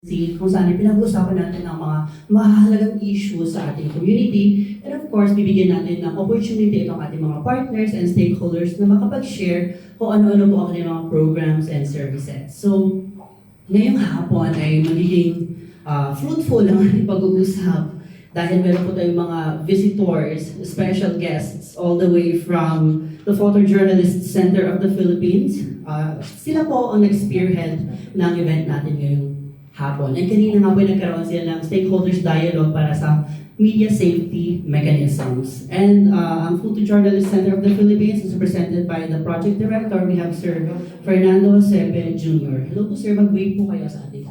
kung saan pinag-uusapan natin ang mga mahalagang issues sa ating community. And of course, bibigyan natin ng opportunity itong ating mga partners and stakeholders na makapag-share kung ano-ano po ang kanilang mga programs and services. So, ngayong hapon ay magiging fruitful ang ating pag-uusap dahil meron po tayong mga visitors, special guests, all the way from the Photojournalist Center of the Philippines. Sila po ang nag-spearhead ng event natin ngayong hapon. And kanina nga po nagkaroon sila ng stakeholders dialogue para sa media safety mechanisms. And ang Photojournalist Center of the Philippines is represented by the project director. We have Sir Fernando Sepe Jr. Hello po sir, mag-wave po kayo sa atin.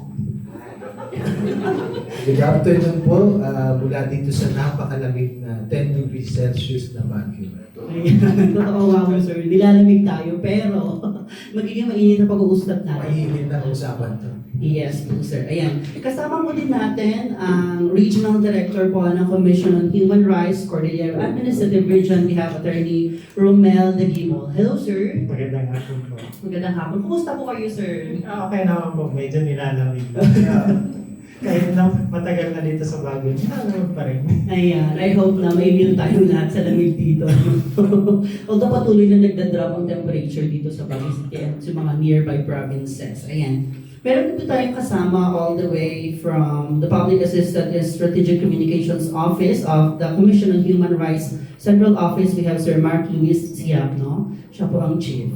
Good afternoon po, mula dito sa napakalamig na 10 degrees Celsius na Baguio. Totoo nga po sir, nilalamig tayo pero magiging mainit na pag-uusap natin. Mainit na usapan to. Yes po sir. Ayan. Kasama po din natin ang Regional Director po ng Commission on Human Rights, Cordillera Administrative Region. We have Attorney Romel Dagimol. Hello sir. Magandang hapon po. Magandang hapon. Kumusta po kayo sir? Okay naman po, medyo nilalamig. Kahit na matagal na dito sa Baguio, nilalamig pa rin. Ayan. I hope na may immune tayo lahat sa lamig dito. Although patuloy na nagdadrop ang temperature dito sa Baguio City at sa mga nearby provinces. Ayan. Meron dito tayong kasama all the way from the Public Assistant and Strategic Communications Office of the Commission on Human Rights Central Office. We have Sir Mark Luis Siapno. Siya po ang Chief.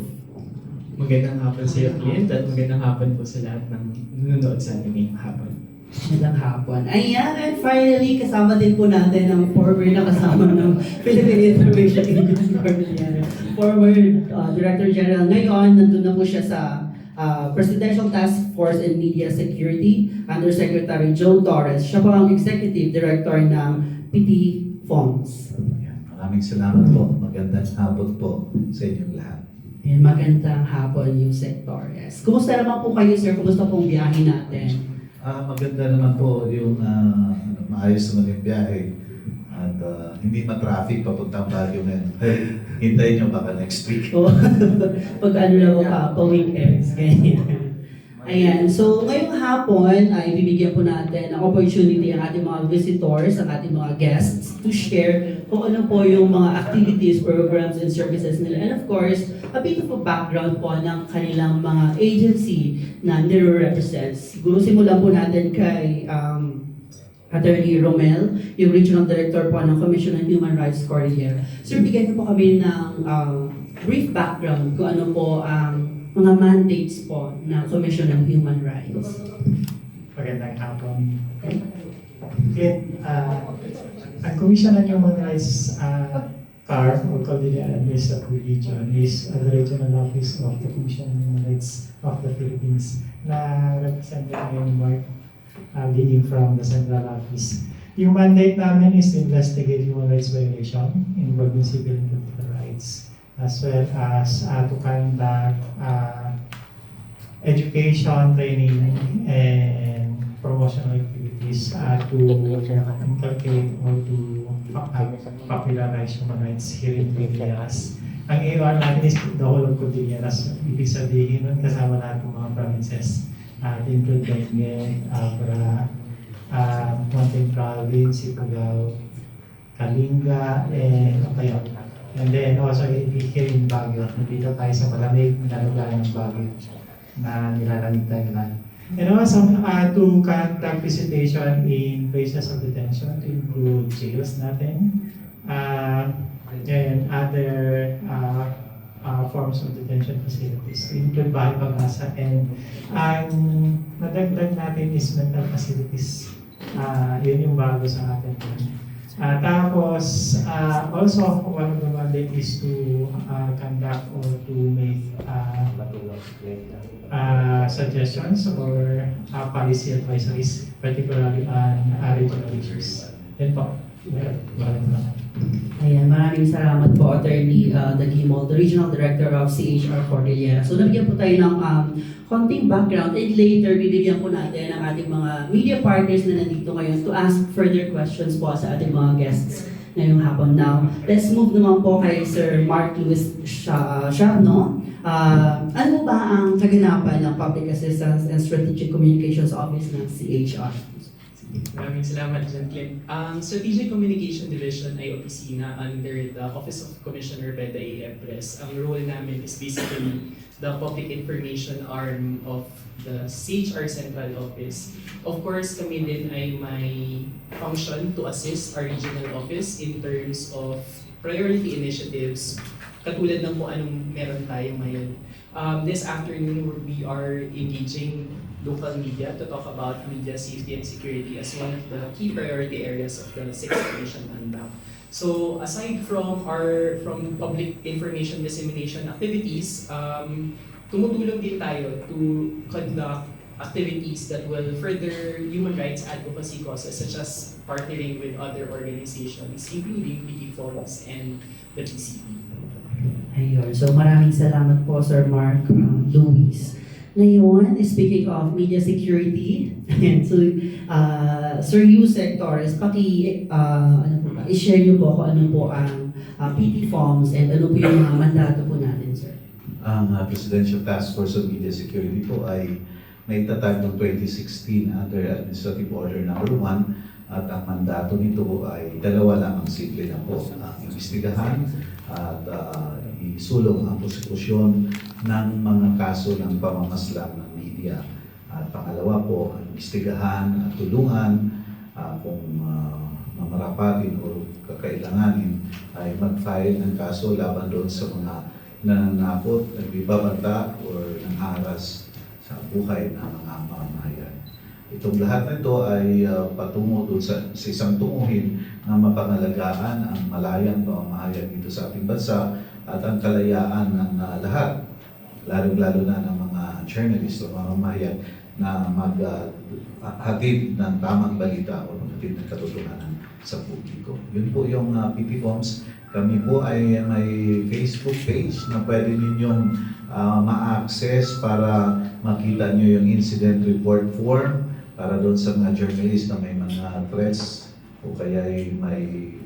Magandang hapon sa iyo, Clint, at magandang hapon po sa lahat ng nanonood sa ating ngayong hapon. Magandang hapon. Ayan, and finally, kasama din po natin ang former na kasama ng Philippine Information Agency, former Director General. Ngayon, nandun na po siya sa Presidential Task Force in Media Security under Secretary Joe Torres. Siya po ang Executive Director ng PT FOMS. Maraming salamat po. Magandang hapon po sa inyong lahat. Ayan, magandang hapon yung Sec Torres. Kumusta naman po kayo, sir? Kumusta pong biyahe natin? Maganda naman po yung maayos naman yung biyahe. At hindi ma-traffic papuntang Baguio ngayon. Hintayin nyo baka next week. Pag ano na po pa weekends. Ganyan. Ayan, so ngayong hapon ay bibigyan po natin ng opportunity ang ating mga visitors, ang ating mga guests to share kung ano po yung mga activities, programs, and services nila. And of course, a bit of a background po ng kanilang mga agency na nire-represent. Siguro simulan po natin kay Attorney Romel, yung Regional Director po ng Commission on Human Rights, Cordillera. Sir, bigyan niyo po kami ng brief background kung ano po ang mga mandates po ng Commission on Human Rights. Magandang hapon. Clint, ang Commission on Human Rights CAR, or Cordillera Administrative Region, is the regional office of the Commission on Human Rights of the Philippines na represented ngayon Mark leading from the central office. Yung mandate namin is to investigate human rights violation involving civil and political rights, as well as to conduct education, training, and promotional activities to inculcate or to popularize human rights here in Pilipinas. Ang AOR natin is the whole of Cordilleras. Ibig sabihin nun kasama lahat ng mga provinces. Include Benguet, Abra, Mountain Province, Ifugao, Kalinga, and Apayao. And then also here in Baguio, nandito tayo sa malamig na lugar ng Baguio na nilalamig tayo lang. And also to conduct visitation in places of detention to include jails natin, and other forms of detention facilities, include bahay pag-asa, and ang nadagdag natin is mental facilities. Yun yung bago sa atin. Tapos, also, one of the mandate is to conduct or to make suggestions or policy advisories, particularly on regional issues. Yan po. Ayan, maraming salamat po, Attorney Dagimol, the Regional Director of CHR Cordillera. So, nabigyan po tayo ng konting background and later, bibigyan po natin ang ating mga media partners na nandito ngayon to ask further questions po sa ating mga guests ngayong hapon. Now, let's move naman po kay Sir Mark Luis Siapno, ano ba ang kaganapan ng Public Assistance and Strategic Communications Office ng CHR? Maraming salamat, Jan Clint. Ang Strategic Communication Division ay opisina under the Office of Commissioner Beda A. Epres. Ang role namin is basically the public information arm of the CHR Central Office. Of course, kami din ay may function to assist our regional office in terms of priority initiatives, katulad ng kung anong meron tayo ngayon. This afternoon, we are engaging local media to talk about media safety and security as one of the key priority areas of the 6th Commission UNBAC. So aside from public information dissemination activities, tumutulong din tayo to conduct activities that will further human rights advocacy causes such as partnering with other organizations, including PT Forums and the PCB. Ayun. So maraming salamat po, Sir Mark Luis. Ngayon, speaking of media security, so, Sir Yusek Torres, i-share niyo po kung ano po ang PT Forms and ano po yung mga mandato po natin, sir. Ang Presidential Task Force on Media Security po ay naitatag noong 2016 under Administrative Order Number 1 at ang mandato nito ay dalawa lang, ang simple na po, ang imbestigahan at isulong ang prosekusyon ng mga kaso ng pamamaslang ng media. At pangalawa po, ang imbestigahan at tulungan kung mamarapatin o kakailanganin ay mag-file ng kaso laban doon sa mga nananakot, nagbibabanta o nangharas sa buhay ng mga mamamayan. Itong lahat na ito ay patungo doon sa isang tunguhin na mapangalagaan ang malayang pamamahayan dito sa ating bansa at ang kalayaan ng lahat, lalo-lalo na ng mga journalist o mamamayan na maghatid ng tamang balita o maghatid ng katotohanan sa publiko. Yun po yung PT Forms. Kami po ay may Facebook page na pwede ninyong ma-access para makita nyo yung incident report form para doon sa mga journalist na may mga threats o kaya ay may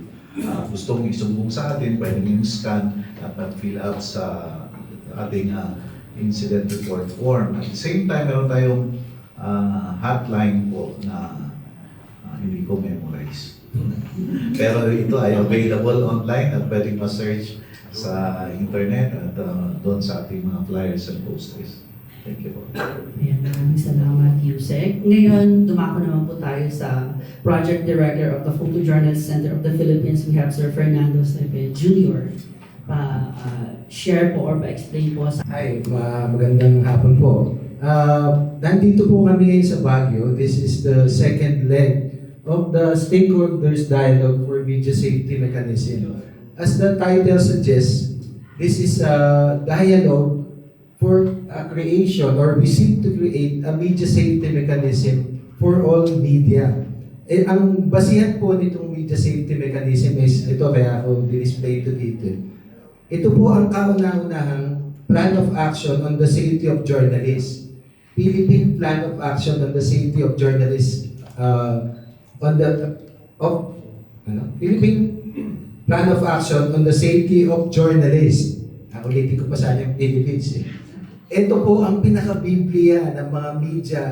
gustong isumbong sa atin, pwede nyo scan at mag-fill out sa ating incident report form. At the same time, meron tayong hotline po na hindi ko memorize. Pero ito ay available online at pwedeng ma-search sa internet at doon sa ating mga flyers and posters. Thank you po. Ayan, maraming salamat, Yusek. Ngayon, dumako naman po tayo sa Project Director of the Photojournalist Center of the Philippines. We have Sir Fernando Sepe Jr. Pa-share po or pa-explain po sa... Hi, magandang hapon po. Nandito po kami ngayon sa Baguio. This is the second leg of the Stakeholders Dialogue for Media Safety Mechanism. As the title suggests, this is a dialogue for a creation, or we seek to create a media safety mechanism for all media. Ang basihan po nitong media safety mechanism is ito, kaya ako display ito dito. Ito po ang kauna-unahang Plan of Action on the Safety of Journalists. Philippine Plan of Action on the Safety of Journalists Philippine Plan of Action on the Safety of Journalists. Ulitin ko pa sana yung Philippines. Ito po ang pinaka-biblia ng mga media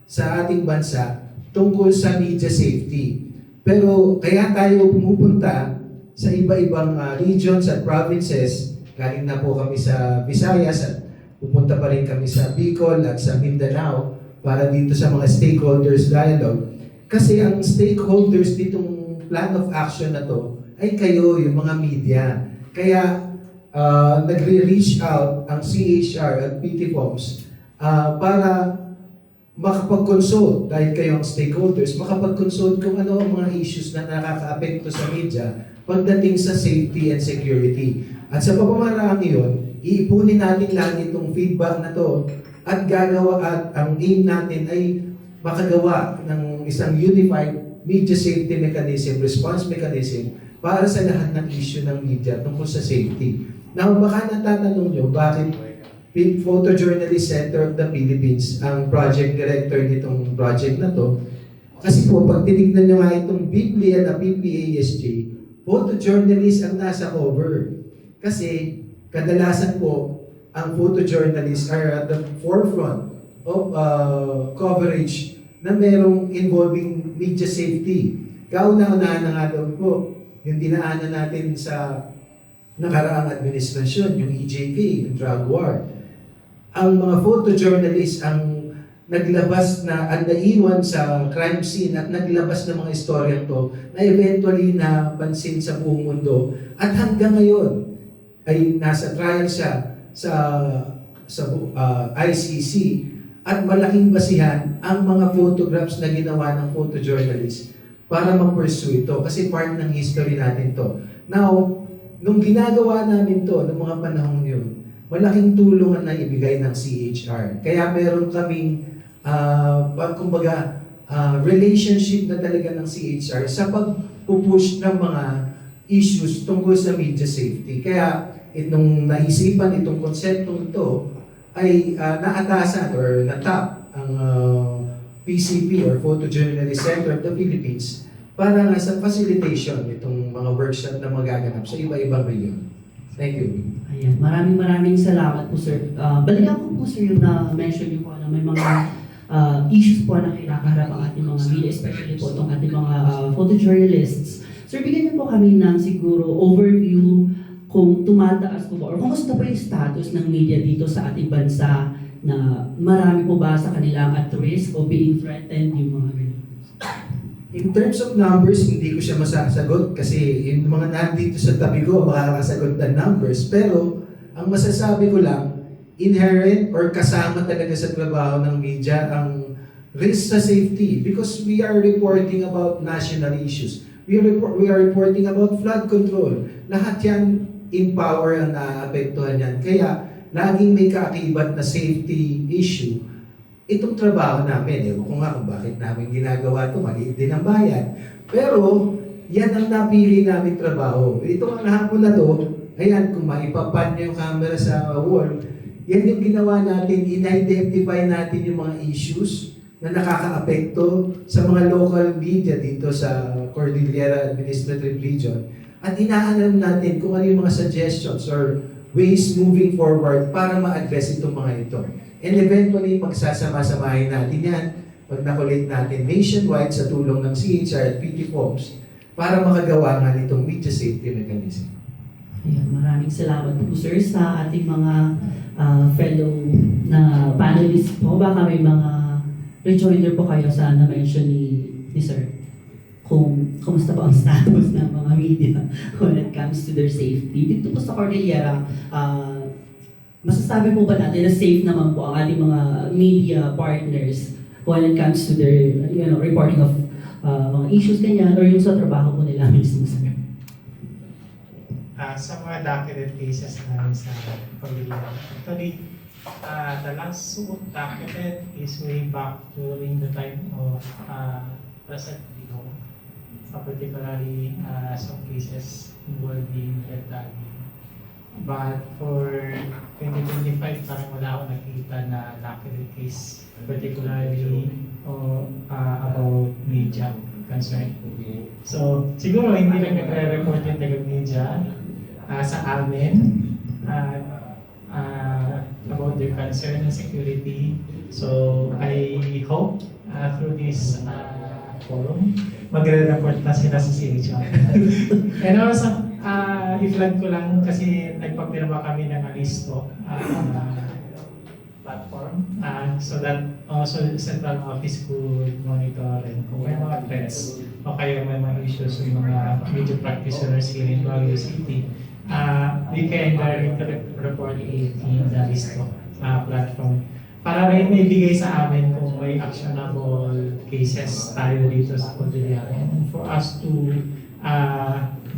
sa ating bansa tungkol sa media safety. Pero kaya tayo pumupunta sa iba-ibang regions at provinces, galing na po kami sa Visayas at pupunta pa rin kami sa Bicol at sa Mindanao para dito sa mga stakeholders dialogue. Kasi ang stakeholders ditong plan of action na to ay kayo, yung mga media. Kaya nagre-reach out ang CHR at PT Forms para makapag-consult, dahil kayo ang stakeholders, makapag-consult kung ano ang mga issues na nakaka-apekto sa media pagdating sa safety and security. At sa pamamaraan iyon, iipunin natin lang itong feedback na to at gagawa at ang aim natin ay makagawa ng isang unified media safety mechanism, response mechanism para sa lahat ng issue ng media tungkol sa safety. Now, baka natatanong nyo, bakit Photojournalist Center of the Philippines ang project director nitong project na to? Kasi po, pag tinignan nyo nga itong Biblia na PPASJ, photojournalist ang nasa cover. Kasi, kadalasan po, ang photojournalists are at the forefront of coverage na merong involving media safety. Kauna-unahan na nga daw po yung dinaanan natin sa nakaraang administrasyon, yung EJK, yung drug war. Ang mga photojournalists ang naglabas na ang naiwan sa crime scene at naglabas ng mga istoryang to na eventually napansin sa buong mundo at hanggang ngayon ay nasa trial siya sa ICC at malaking basihan ang mga photographs na ginawa ng photojournalist para ma-pursue ito kasi part ng history natin to. Now, nung ginagawa namin to, noong mga panahon yun, malaking tulong na ibigay ng CHR. Kaya meron kaming, relationship na talaga ng CHR sa pagpupush ng mga issues tungkol sa media safety. Kaya itong naisipan, itong konseptong ito, ay naatasan or natap ang PCP or Photojournalist Center of the Philippines para nga sa facilitation itong mga workshop na magaganap sa iba-ibang region. Thank you. Ayan, maraming salamat po, sir. Balikan ko po, sir, yung na-mention niyo po na may mga issues po na kinakaharap ang ating mga media, especially po itong ating mga photojournalists. Sir, bigyan niyo po kami ng siguro overview kung tumataas po ba or kumusta po yung status ng media dito sa ating bansa na marami po ba sa kanilang at risk o being threatened yung mga ganun? In terms of numbers, hindi ko siya masasagot kasi yung mga nandito sa tabi ko makakasagot ng numbers. Pero ang masasabi ko lang, inherent or kasama talaga sa trabaho ng media ang risk sa safety because we are reporting about national issues. We are reporting about flood control. Lahat yan in power ang naapektuhan yan. Kaya laging may kaakibat na safety issue itong trabaho namin. Ewan ko nga kung bakit namin ginagawa ito, maliit din ang bayan. Pero, yan ang napili namin trabaho. Ito ang hapon na to, ayan, kung maipapan niyo yung camera sa wall, yan yung ginawa natin, in-identify natin yung mga issues na nakakaapekto sa mga local media dito sa Cordillera Administrative Region. At inaalam natin kung ano yung mga suggestions or ways moving forward para ma-address itong mga ito. And eventually, pagsasama-samahin natin yan, pag nakulit natin nationwide sa tulong ng CHR at PT Forms para makagawa nga nitong media safety mechanism. Ayan, maraming salamat po, sir, sa ating mga fellow na panelists po. Baka may mga rejoinder po kayo sa na-mention ni sir. Kung kumusta po ang status ng mga media when it comes to their safety. Dito po sa Cordillera, masasabi po ba natin na safe naman po ang ating mga media partners when it comes to their reporting of mga issues ganyan or yung sa trabaho po nila mismo, sir? Sa mga documented cases namin sa Cordillera, actually, the last document is way back during the time of President Digong. Particularly some cases involving dead tagging. But for 2025, parang wala akong nakita na documented case, particularly about media concern. So, siguro hindi lang nagre-report yung taga-media sa amin about their concern and security. So, I hope through this forum, magre-report na sila sa CHR. And also, i-flag ko lang kasi nagpapirma kami ng alisto platform so that also the central office could monitor and kung may mga threats o kaya may mga issues yung mga media practitioners here in Baguio City, we can directly report it in the alisto platform. Para rin may bigay sa amin kung may actionable cases tayo dito sa Cordillera and for us to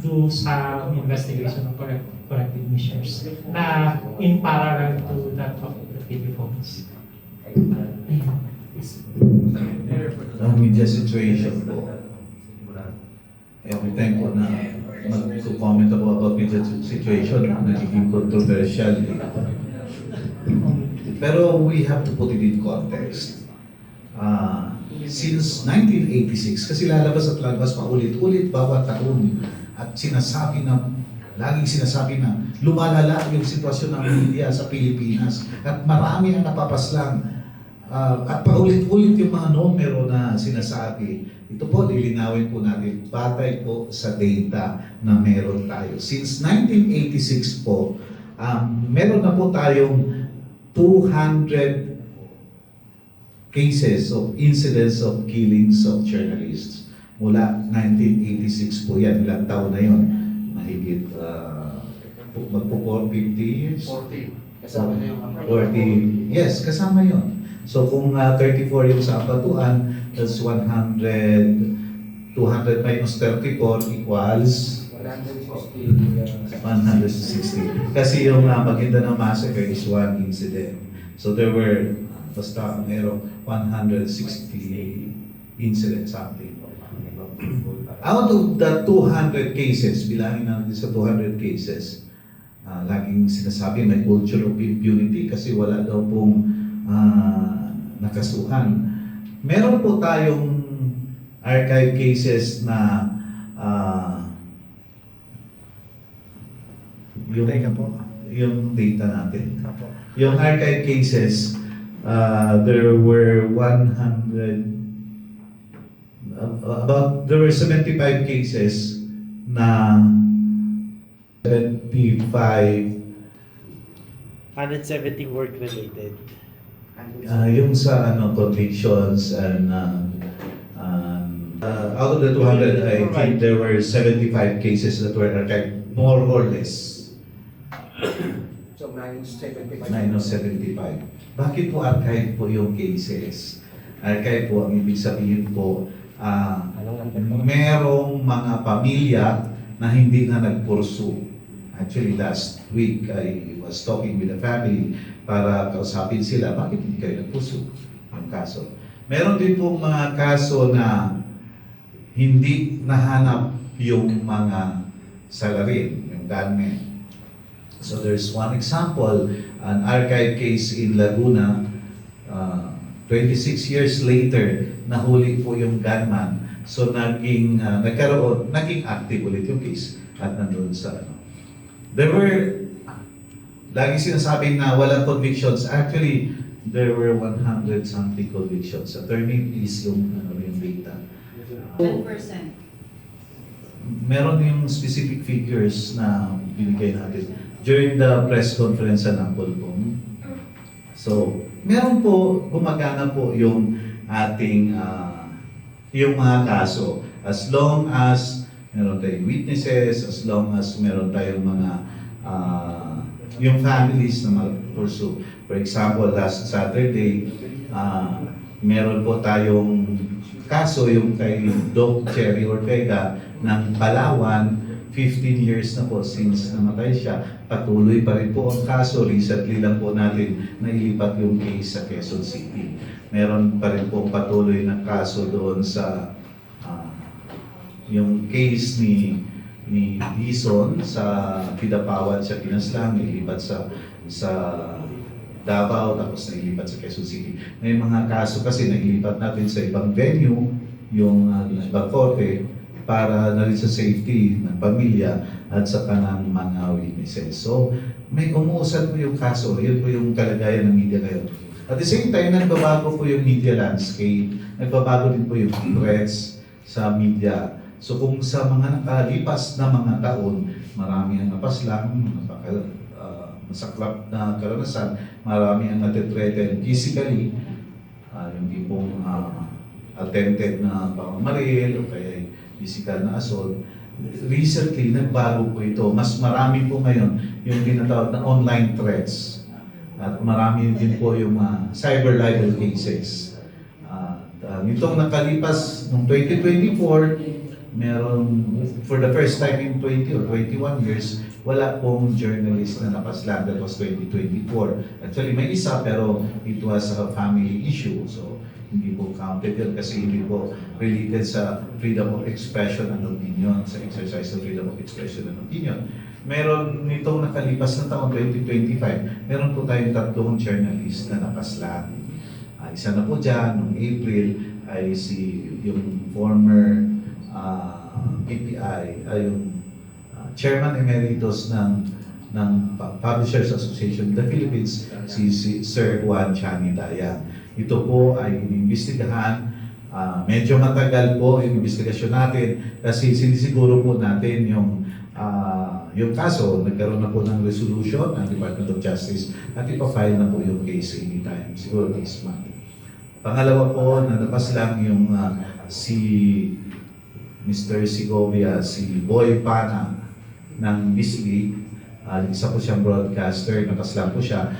do some investigation of corrective measures na in parallel to that of the PD Forms. Ang media situation po, every time po na mag-comment ako about media situation, nagiging controversial. Pero we have to put it in context. Since 1986, kasi lalabas at lalabas pa ulit-ulit bawat taon at sinasabi na Laging sinasabi na lumalala yung sitwasyon ng media sa Pilipinas at marami ang napapaslang at paulit-ulit yung mga numero na sinasabi. Ito po, lilinawin po natin, batay po sa data na meron tayo. Since 1986 po, meron na po tayong 200 cases of incidents of killings of journalists. Mula 1986 po yan, ilang taon na yun. Mahigit magpo 50 years. 40. Kasama na yung 40. Yes, kasama yon. So kung 34 yung sa abatuan, that's 100, 200 minus 34 equals 160. Kasi yung Maguindanao Massacre is one incident. So there were, basta merong 160 incidents something. Out of the 200 cases, bilangin natin sa 200 cases, laging sinasabi may culture of impunity kasi wala daw pong nakasuhan. Meron po tayong archive cases na yung data natin. Yung archive cases, there were 75 cases na 75 170 work related. yung sa convictions and out of the 200, I think there were 75 cases that were archived, more or less. So minus 75. Minus 75. Bakit po archive po yung cases? Archive po, ang ibig sabihin po, merong mga pamilya na hindi na nagpursue. Actually, last week, I was talking with the family para kausapin sila, bakit hindi kayo nagpursue ang kaso? Meron din pong mga kaso na hindi nahanap yung mga salarin, yung gunmen. So there's one example, an archive case in Laguna, 26 years later, nahuli po yung gunman. So naging active ulit yung case at nandun sa There were, lagi sinasabing na walang convictions. Actually, there were 100 something convictions. Attorney, please yung data. 10%. Meron yung specific figures na binigay natin during the press conference sa Nampolpong. So, meron po, gumagana po yung ating, yung mga kaso. As long as meron tayong witnesses, as long as meron tayong mga, yung families na mag-pursue. For example, last Saturday, meron po tayong kaso yung kay Doc Cherry Ortega ng Palawan, 15 years na po since namatay siya. Patuloy pa rin po ang kaso. Recently lang po natin nailipat yung case sa Quezon City. Meron pa rin po patuloy na kaso doon sa yung case ni Dizon sa Pidapawan sa Pinaslang, nailipat sa Davao, tapos nailipat sa Quezon City. May mga kaso kasi nailipat natin sa ibang venue, yung ibang korte, para na rin sa safety ng pamilya at sa kanang mga witnesses. So, may umuusad po yung kaso. Yun po yung kalagayan ng media ngayon. At the same time, nagbabago po yung media landscape. Nagbabago din po yung threats sa media. So kung sa mga nakalipas na mga taon, marami ang napaslang, masaklap na karanasan, marami ang natitreten physically, yung tipong attempted na pamamaril o kaya physical na assault. Recently, nagbago po ito. Mas marami po ngayon yung tinatawag na online threats. At marami din po yung cyber libel cases. Nitong nakalipas, noong 2024, meron, for the first time in 20 or 21 years, wala pong journalist na napaslang. That was 2024. Actually, may isa pero it was a family issue. So, hindi po counted yun kasi hindi po related sa freedom of expression and opinion, sa exercise of freedom of expression and opinion. Meron nitong nakalipas na taon, 2025, meron po tayong 3 journalist na napaslang. Isa na po dyan, noong April, ay yung former PPI, yung Chairman Emeritus ng Publishers Association of the Philippines, si Sir Juan Chani Dayang. Ito po ay iniimbestigahan. Medyo matagal po yung investigasyon natin kasi sinisiguro po natin yung kaso, nagkaroon na po ng resolution ng Department of Justice at ipafile na po yung case anytime, siguro this month. Pangalawa po, nalapas lang yung si Mr. Segovia, si Boy Pana ng Bisli. Isa po siyang broadcaster, napas lang po siya.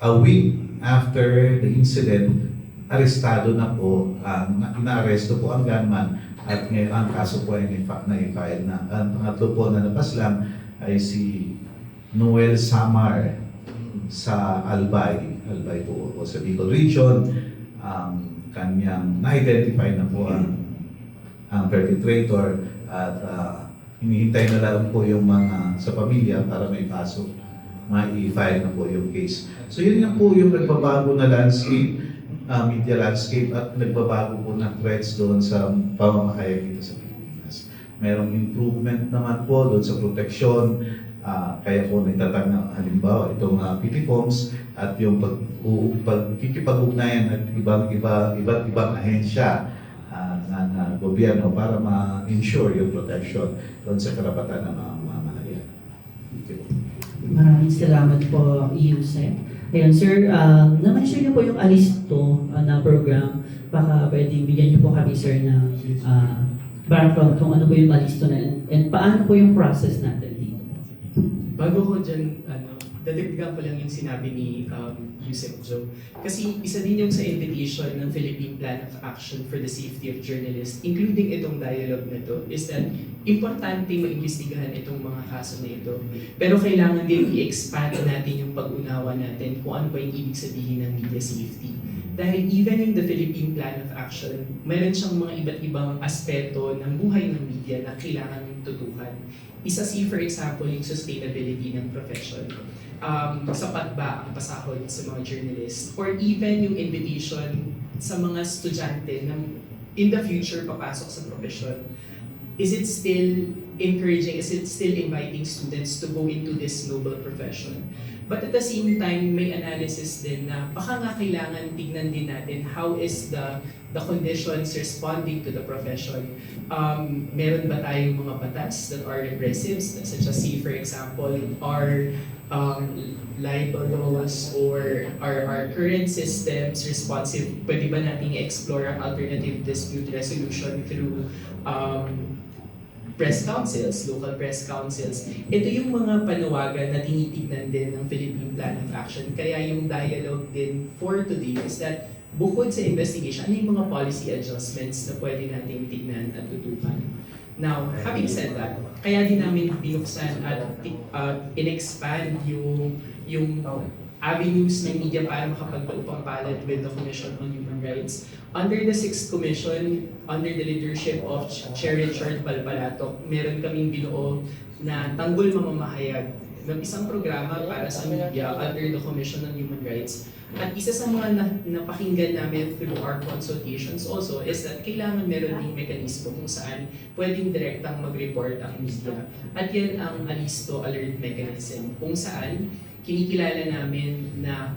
A week after the incident, arestado na po, inaaresto po ang gunman at ngayon ang kaso po ay na-file na. Ang pangatlo po na napas lang ay si Noel Samar sa Albay po sa Bicol Region. Kanyang na-identify na po ang perpetrator at hinihintay na lang po yung mga sa pamilya para may kaso, ma-i-file na po yung case. So yun lang po yung nagbabago na landscape, media landscape at nagbabago po na threats doon sa pamamahayag dito sa Pilipinas. Merong improvement naman po doon sa protection, kaya po nagtatag na halimbawa itong PT forms at yung pagkikipag-ugnayan at iba't ibang ahensya ng gobyerno para ma-ensure yung protection doon sa karapatan ng mga mamamayan. Maraming salamat po, Yusek. Ayun, sir, na-mention niyo po yung Alisto na program. Baka pwedeng bigyan niyo po kami, sir, ng background kung ano po yung Alisto na yan and paano po yung process natin dito. Bago ko dyan, dadagdagan ko lang yung sinabi ni Yusek Joe. Kasi isa din yung sa invitation ng Philippine Plan of Action for the Safety of Journalists, including itong dialogue na to, is that importante maimbestigahan itong mga kaso na ito. Pero kailangan din i-expand natin yung pag-unawa natin kung ano ba yung ibig sabihin ng media safety. Dahil even in the Philippine Plan of Action, meron siyang mga iba't ibang aspeto ng buhay ng media na kailangan tutukan. Isa for example, yung sustainability ng profession. Sapat ba ang pasahod sa mga journalists? Or even yung invitation sa mga estudyante na in the future papasok sa profession. Is it still encouraging, is it still inviting students to go into this noble profession? But at the same time, may analysis din na baka nga kailangan tignan din natin how is the conditions responding to the profession. Meron ba tayong mga batas that are repressive, such as for example, our libel laws or our current systems responsive? Pwede ba nating explore ang alternative dispute resolution through press councils, local press councils? Ito yung mga panawagan na tinitignan din ng Philippine Plan of Action. Kaya yung dialogue din for today is that bukod sa investigation, ano yung mga policy adjustments na pwede nating tignan at tutukan? Now, having said that, kaya din namin binuksan at in-expand yung avenues ng media para makapagpaupang palad with the Commission on Human Rights. Under the 6th Commission, under the leadership of Chair Richard Balbalatok, meron kaming binuo na tanggol mamamahayag ng isang programa para sa media under the Commission on Human Rights. At isa sa mga napakinggan namin through our consultations also is that kailangan meron ding mekanismo kung saan pwedeng direktang mag-report ang media. At yan ang Alisto Alert Mechanism, kung saan kinikilala namin na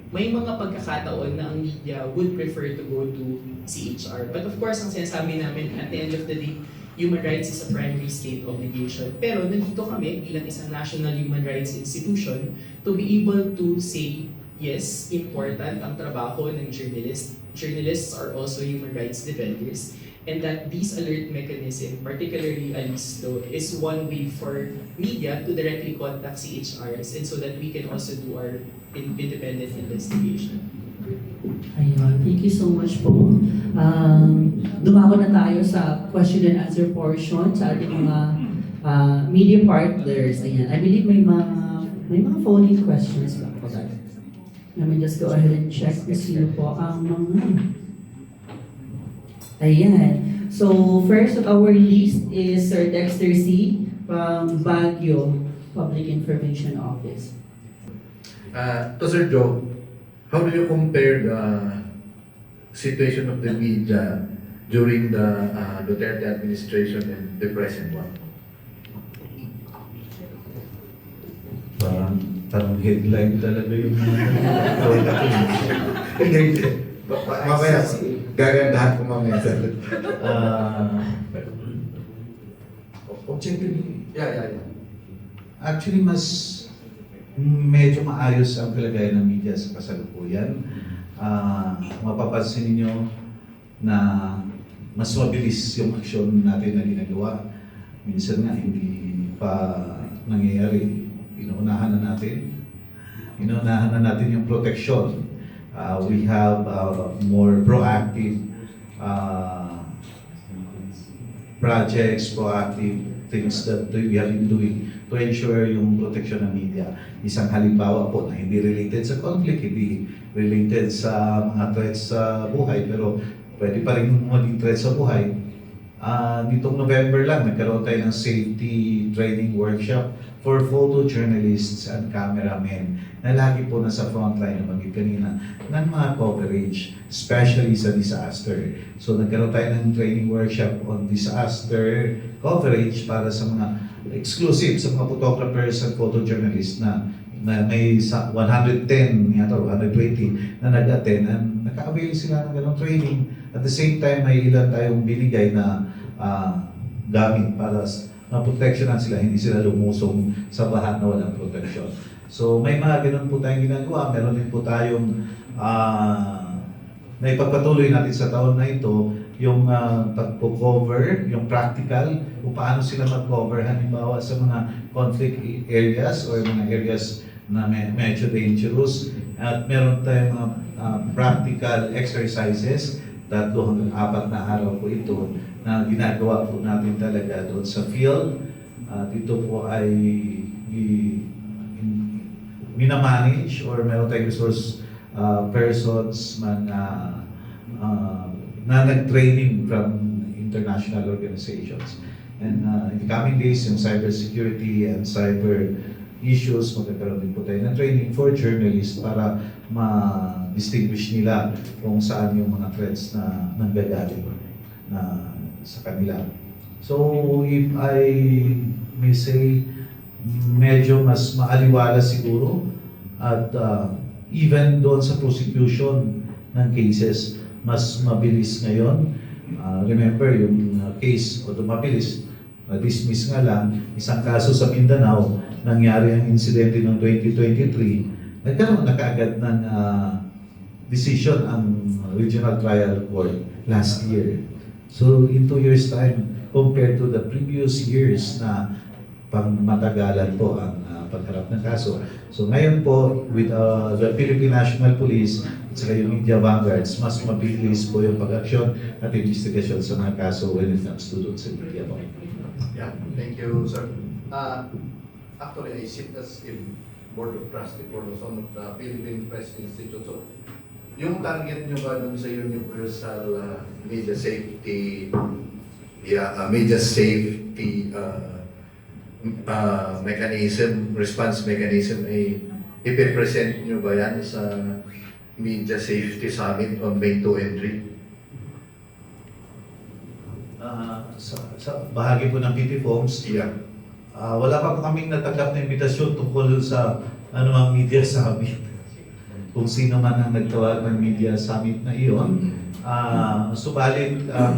may mga pagkakataon na ang media would prefer to go to CHR. But of course, ang sinasabi namin at the end of the day, human rights is a primary state obligation. Pero nandito kami bilang isang national human rights institution to be able to say, yes, important ang trabaho ng journalists. Journalists are also human rights defenders. And that this alert mechanism, particularly Alisto, is one way for media to directly contact CHRs and so that we can also do our independent investigation. Ayun, thank you so much po. Dumako na tayo sa question and answer portion sa ating mga media partners. Ayan, I believe may mga phone-in questions ba po tayo? Let me just go ahead and check kung sino po ang mga... Ayan. So, first on our list is Sir Dexter C. from Baguio Public Information Office. To Sir Joe, how do you compare the situation of the media during the Duterte administration and the present one? Parang headline talaga yung Hindi. Mamaya, gagandahan ko mamaya. Objectively, Yeah. actually, mas medyo maayos ang kalagayan ng media sa kasalukuyan. Mapapansin niyo na mas mabilis yung aksyon natin na ginagawa. Minsan nga hindi pa nangyayari. Inuunahan na natin yung protection. We have more proactive projects, proactive things that we have been doing to ensure yung protection ng media. Isang halimbawa po na hindi related sa conflict, hindi related sa mga threats sa buhay, pero pwede pa rin maging threats sa buhay. Nitong November lang, nagkaroon tayo ng safety training workshop for photojournalists and cameramen na lagi po nasa frontline ng mga kanina ng mga coverage, especially sa disaster. So nagkaroon tayo ng training workshop on disaster coverage para sa mga exclusive sa mga photographers and photojournalists na may 110 yata 120 na nag-attend and naka-avail sila ng ganong training. At the same time, may ilan tayong binigay na gamit para maproteksyonan sila, hindi sila lumusong sa baha na walang proteksyon. So may mga ganun po tayong ginagawa. Meron din po tayong na ipagpatuloy natin sa taon na ito, yung pagpo-cover, yung practical, kung paano sila mag-cover, halimbawa sa mga conflict areas or mga areas na medyo dangerous. At meron tayong mga practical exercises, 3 hanggang 4 na araw po ito, na ginagawa po natin talaga doon sa field. At ito po ay minamanage or meron tayong resource persons na nag-training from international organizations. And in the coming days, yung cybersecurity and cyber issues, magkakaroon din po tayo ng training for journalists para ma-distinguish nila kung saan yung mga threats na nanggagaling na sa kanila. So, if I may say, medyo mas maaliwala siguro at even doon sa prosecution ng cases, mas mabilis ngayon. Remember, yung case, o mabilis, dismiss nga lang, isang kaso sa Mindanao, nangyari ang insidente noong 2023, nagkaroon na kaagad ng decision ang Regional Trial Court last year. So, in 2 years' time, compared to the previous years na pangmatagalan po ang pagharap ng kaso. So ngayon po, with the Philippine National Police at saka yung Media Vanguards, mas mabilis po yung pag-aksyon at investigasyon sa mga kaso when it comes to doon sa media po. Yeah, thank you, sir. Actually, I sit as in Board of Trustee for Luzon of the Philippine Press Institute. So, yung target nyo ba dun sa universal media safety, mechanism, response mechanism, ay ipipresent nyo ba yan sa Media Safety Summit on May 2 and 3? Sa bahagi po ng PT Forms, wala pa po kaming natanggap na imbitasyon tungkol sa anumang media summit. Kung sino man ang nagtawag ng media summit na iyon. Subalit ang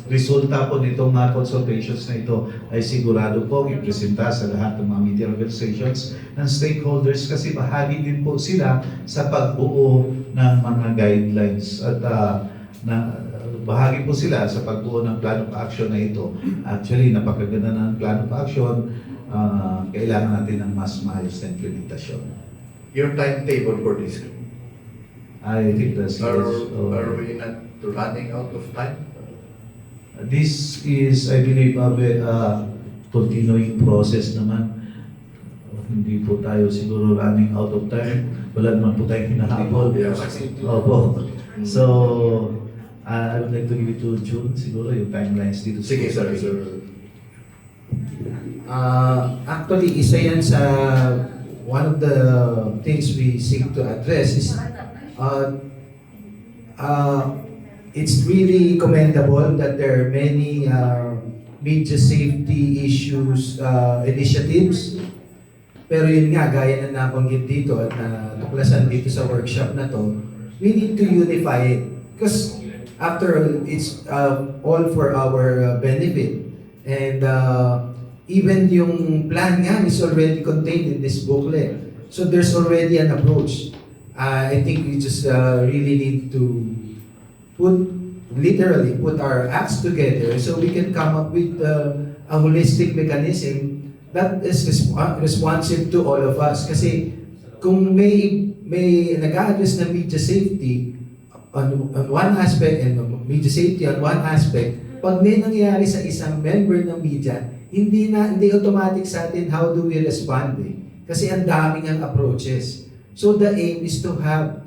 resulta po nitong consultations na ito ay sigurado po ipresenta sa lahat ng mga media organizations and stakeholders kasi bahagi din po sila sa pagbuo ng mga guidelines at bahagi po sila sa pagbuo ng plan of action na ito. Actually, napakaganda ng plan of action, kailangan natin ng mas maayos na implementasyon. Your timetable for this? I think that's Are we not running out of time? This is, I believe, a continuing process naman. Hindi po tayo siguro running out of time. Wala naman po tayong hinahabol. Opo. So, I would like to give it to June, siguro, yung timelines dito. Sige, sir. Actually, isa yan sa one of the things we seek to address is it's really commendable that there are many media safety issues initiatives Pero yun nga, gaya na nabanggit dito at natuklasan dito sa workshop na to, we need to unify it. Because after all, it's all for our benefit. And even yung plan nga is already contained in this booklet. So there's already an approach. I think we just really need to literally put our acts together so we can come up with a holistic mechanism that is responsive to all of us. Kasi kung may nag-a-address ng media safety on one aspect and media safety on one aspect, pag may nangyari sa isang member ng media, hindi automatic sa atin how do we respond eh. Kasi ang daming ang approaches. So the aim is to have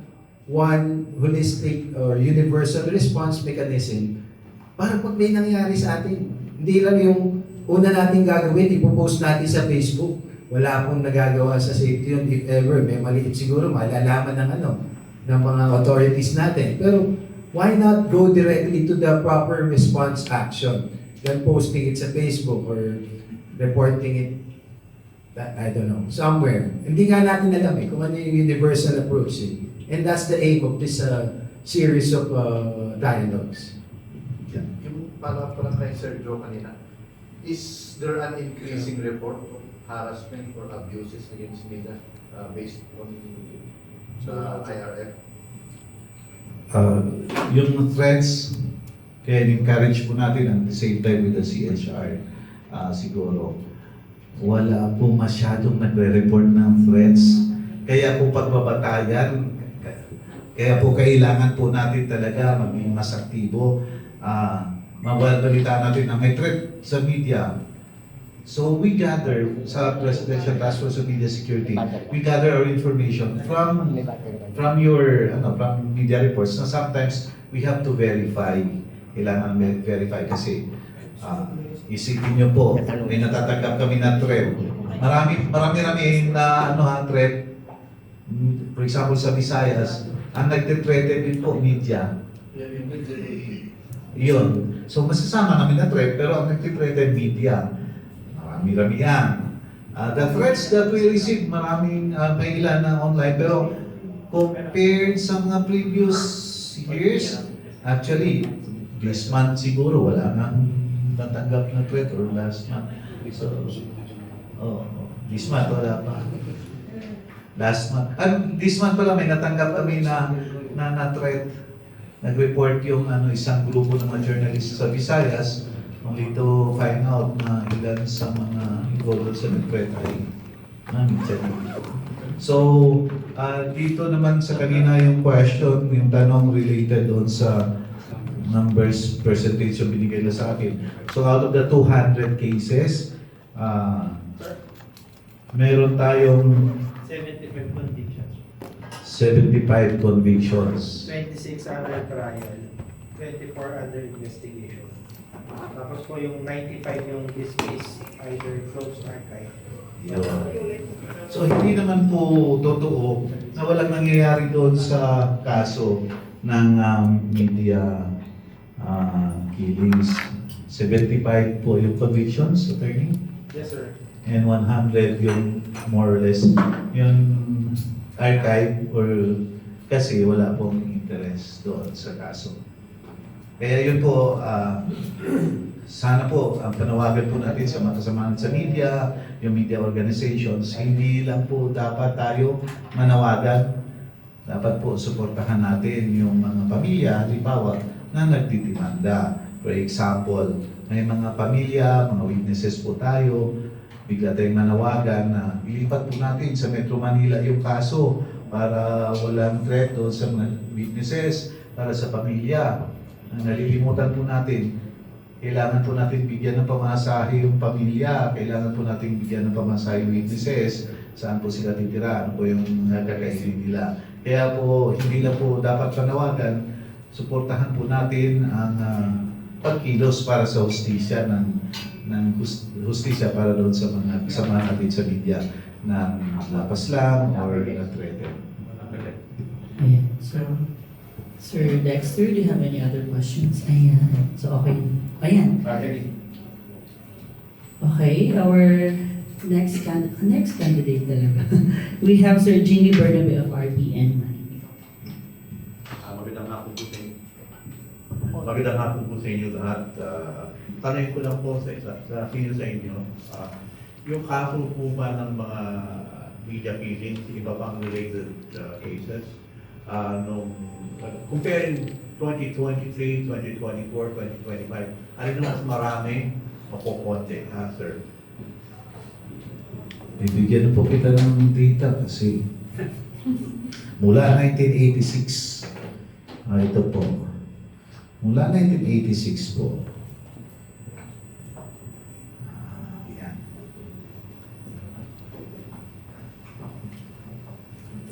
one holistic or universal response mechanism para pag may nangyari sa atin. Hindi lang yung una natin gagawin, ipopost natin sa Facebook. Wala akong nagagawa sa safety yun. If ever, may maliit siguro, malalaman ng mga authorities natin. Pero why not go directly to the proper response action than posting it sa Facebook or reporting it, I don't know, somewhere. Hindi nga natin alam kung ano yung universal approach And that's the aim of this series of dialogues. Yung para kay Sir Joe kanina, is there an increasing report of harassment or abuses against media based on IRF? Yung threats, kaya encourage po natin at the same time with the CHR, siguro, wala po masyadong nagre-report ng threats. Kaya po pagbabatayan, kaya po kailangan po natin talaga maging mas aktibo. Mabalita natin na may threat sa media. So we gather sa Presidential Task Force on Media Security, we gather our information from your from media reports na sometimes we have to verify. Kailangan verify kasi isipin niyo po, may natatanggap kami na threat. Marami na threat. For example sa Visayas, ang nagte-threaten din po media. Yun. So masasama namin na threat pero ang nagte-threaten media. Marami yan. The threats that we receive, maraming may ilan na online pero compared sa mga previous years, actually, this month siguro wala nang natanggap na threat or last month. So, this month wala pa. Last month. This month pala may natanggap kami na threat. Nag-report yung isang grupo ng mga journalists sa Visayas only to find out na ilan sa mga involved sa threat ay media. So, dito naman sa kanina yung question, yung tanong related doon sa numbers, percentage yung binigay na sa akin. So, out of the 200 cases, meron tayong 75 convictions. 75 convictions. 26 under trial, 24 under investigation. Tapos po yung 95 yung dismissed, either closed archive. Yun. So hindi naman po totoo na walang nangyayari doon sa kaso ng media killings. 75 po yung convictions, attorney? Yes, sir. And 100 yung more or less yung archive or kasi wala pong interest doon sa kaso. Kaya yun po, sana po ang panawagan po natin sa mga kasamahan sa media, yung media organizations, hindi lang po dapat tayo manawagan. Dapat po suportahan natin yung mga pamilya, halimbawa, na nagtitimanda. For example, may mga pamilya, mga witnesses po tayo, bigla tayong manawagan na ilipat po natin sa Metro Manila yung kaso para walang threat doon sa mga witnesses, para sa pamilya. Nalilimutan po natin, kailangan po natin bigyan ng pamasahe yung pamilya, kailangan po natin bigyan ng pamasahe yung witnesses, saan po sila titira, ano po yung kakainin nila. Kaya po, hindi lang po dapat panawagan, suportahan po natin ang pagkilos para sa hustisya ng hustisya para doon sa mga kasama natin sa media na lapas lang or na-threaten. Ayan. So, Sir Dexter, do you have any other questions? Ayan. So, okay. Ayan. Okay, our Next candidate talaga. We have Sir Jimmy Bernabe of RPN. Magandang hapon po sa inyo. Magandang hapon po sa inyo lahat. Tanong ko lang po sino sa inyo. Yung kaso po ba ng mga media killings, iba pang related cases, comparing 2023, 2024, 2025, ano na mas marami o po konti, sir? Bibigyan po kita ng data kasi mula 1986, ito po, mula 1986 po, yan.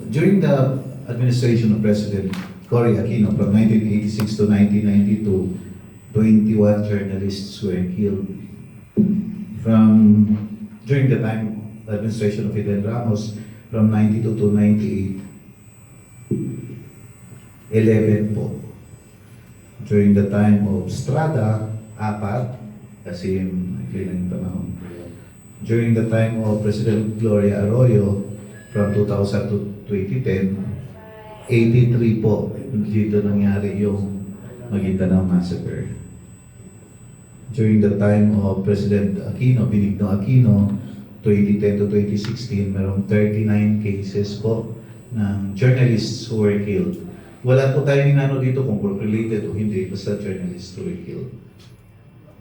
During the administration of President Cory Aquino from 1986 to 1992, 21 journalists were killed. During the time administration of Fidel Ramos, from 92 to 98, 11 po. During the time of Estrada, 4, kasi kailan yung panahon. During the time of President Gloria Arroyo, from 2000 to 2010, 83 po. Dito nangyari yung Maguindanao Massacre. During the time of President Aquino, Benigno Aquino, 2010 to 2016, merong 39 cases po ng journalists who were killed. Wala po tayong inano dito kung related o hindi, basta journalists who were killed.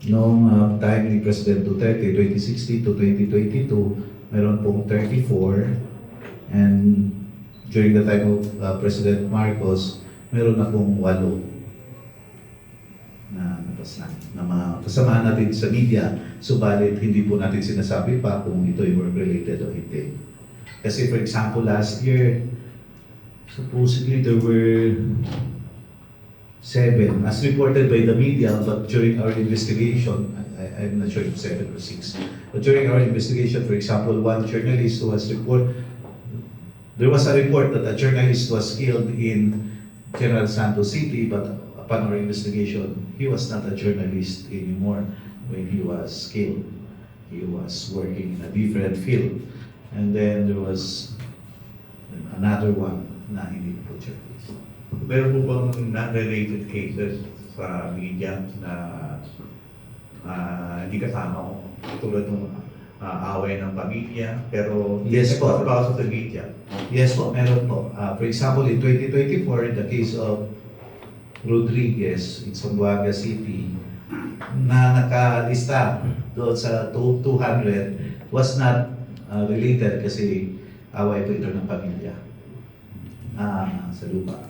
Noong time ni President Duterte, 2016 to 2022, meron pong 34. And during the time of President Marcos, meron akong 8 na napas na mga kasama natin sa media, subalit hindi po natin sinasabi pa kung ito ay work-related o hindi. Kasi for example, last year, supposedly there were 7, as reported by the media, but during our investigation, I'm not sure if 7 or 6, but during our investigation, for example, one journalist who was there was a report that a journalist was killed in General Santos City, but upon our investigation, he was not a journalist anymore when he was killed. He was working in a different field. And then there was another one na hindi po journalist. Meron po bang non-related cases sa media na hindi kasama ko? Tulad ng away ng pamilya, pero Yes po. because of the media. Yes po, meron po. For example, in 2024, the case of Rodriguez in Zamboanga City na nakalista doon sa 200 was not related kasi away po ito ng pamilya sa lupa.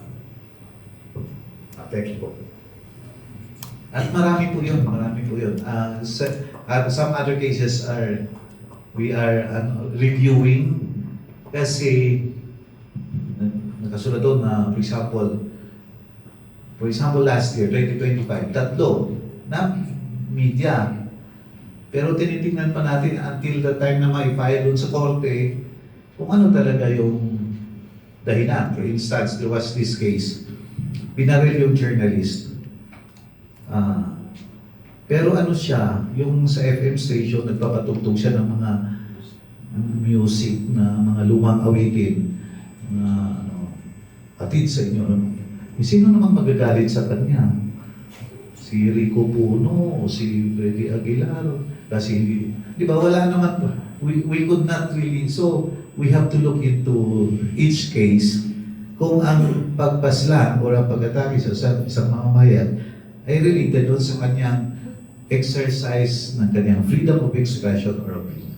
Thank you po. At marami po yun. Some other cases we are reviewing kasi nakasunod doon na for example last year, 2025, 3 na media. Pero tinitingnan pa natin until the time na ma-file doon sa korte kung ano talaga yung dahilan. For instance, there was this case, binaril yung journalist. Pero ano siya, yung sa FM station, nagpapatugtog siya ng mga music na mga lumang awitin na atid sa inyo. Sino namang magagalit sa kanya? Si Rico Puno o si Freddy Aguilar? Kasi di ba wala naman, we could not really, so we have to look into each case kung ang pagpaslang o ang pag-atake sa isang mamamayan ay related doon sa kanyang exercise ng kanyang freedom of expression or opinion.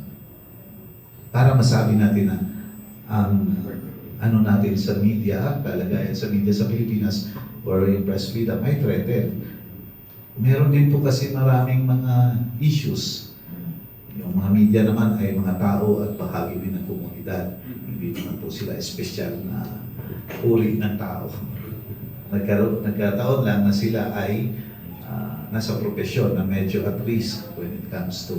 Para masabi natin na ano natin sa media, kalagayan sa media sa Pilipinas or yung press freedom ay threatened. Meron din po kasi maraming mga issues. Yung mga media naman ay mga tao at bahagi din ng komunidad. Hindi naman po sila espesyal na uri ng tao. Nagkataon lang na sila ay nasa profesyon na medyo at risk when it comes to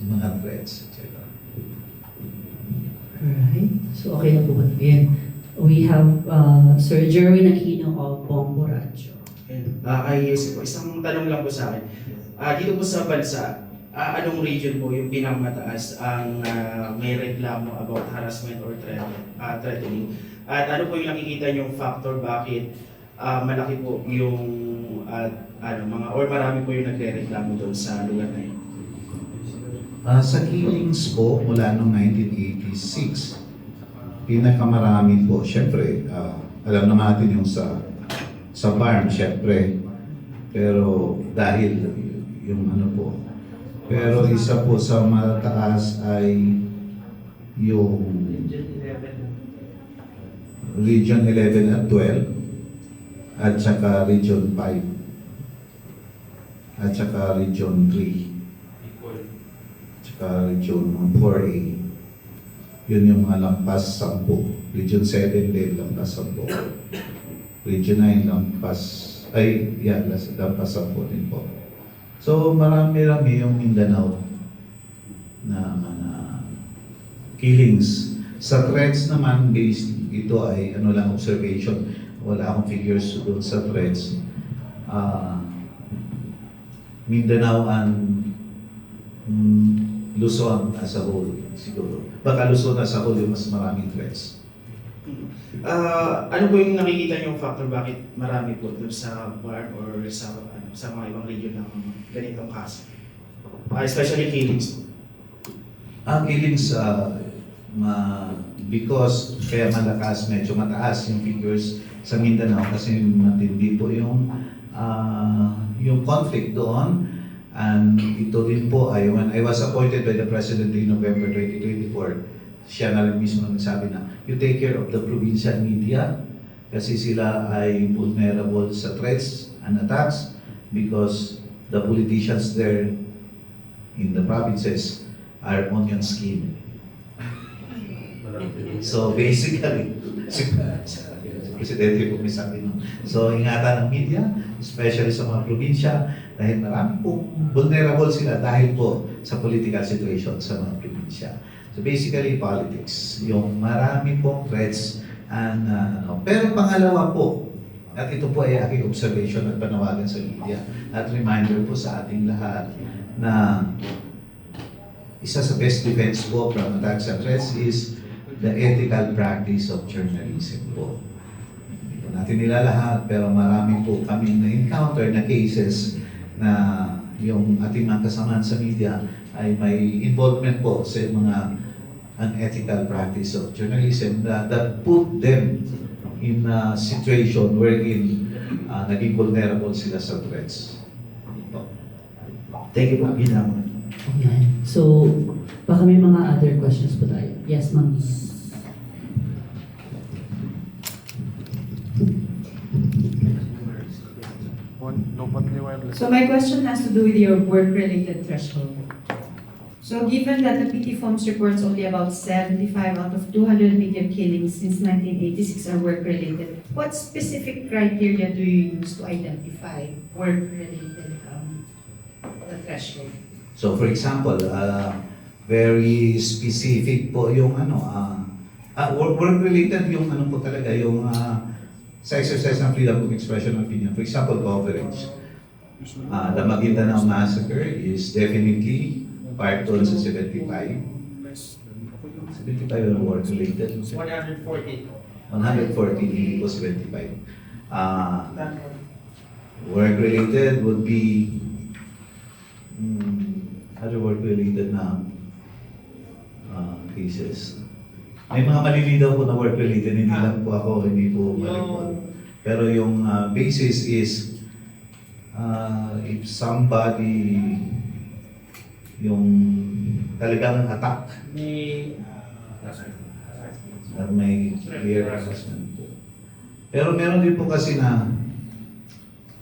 mga threats, etc. Alright. So, okay na po ba? Again, we have Sir Jerwin Aquino of Bongo Radyo. Ayos po. Isang tanong lang po sa akin. Dito po sa bansa, anong region po yung pinakamataas ang may reklamo about harassment or threatening? At ano po yung nakikita niyong factor bakit malaki po yung mga or marami po yung nagrereklamo doon sa lugar na yun? Sa killings po, mula noong 1986, pinakamarami po, syempre, alam naman natin yung sa farm, syempre. Pero dahil yung ano po. Pero isa po sa mataas ay yung Region 11 at 12 at saka Region 5 at saka Region 3 saka Region 4A. Yun yung mga lampas 10. Region 7 din lampas 10. Region 9 lampas lampas 10 din po. So marami-rami yung Mindanao na killings. Sa threats naman, based ito ay ano lang observation. Wala akong figures doon sa threats. Mindanao and Luzon as a whole siguro. Baka Luzon as a whole yung mas maraming threats. Ano po yung nakikita niyong factor bakit marami po doon sa bar or sa mga ibang region ng ganitong kaso? Especially killings po. Ang killings, because kaya malakas, medyo mataas yung figures sa Mindanao kasi matindi po yung conflict doon. And ito din po ay when I was appointed by the President in November 2024, siya na rin mismo nagsabi na, you take care of the provincial media kasi sila ay vulnerable sa threats and attacks because the politicians there in the provinces are onion skin. So basically, si Presidente po may sabi nun. So ingatan ng media, especially sa mga probinsya, dahil marami po vulnerable sila dahil po sa political situation sa mga probinsya. So basically politics, yung marami pong threats and pero pangalawa po, at ito po ay aking observation at panawagan sa media at reminder po sa ating lahat na isa sa best defense po from attacks and threats is the ethical practice of journalism po. Hindi po natin nilalahat pero marami po kaming na-encounter na cases na yung ating mga kasamahan sa media ay may involvement po sa mga unethical practice of journalism that put them in a situation wherein naging vulnerable sila sa threats. Thank you po. Yun lang. Yan. So, baka may mga other questions po tayo. Yes, ma'am. So my question has to do with your work-related threshold. So given that the PT Forms reports only about 75 out of 200 media killings since 1986 are work-related, what specific criteria do you use to identify work-related the threshold? So for example, very specific po yung work-related yung po talaga, yung sa exercise ng freedom of expression and opinion. For example, coverage. The Maguindanao Massacre is definitely part doon sa 75. 75 yung work-related. 140. 140, hindi po 75. Work-related would be other work-related na cases. May mga malilitaw po na work-related, hindi lang po ako, hindi po malikot. Pero yung basis is if somebody yung talagang attack may clear harassment po. Pero meron din po kasi na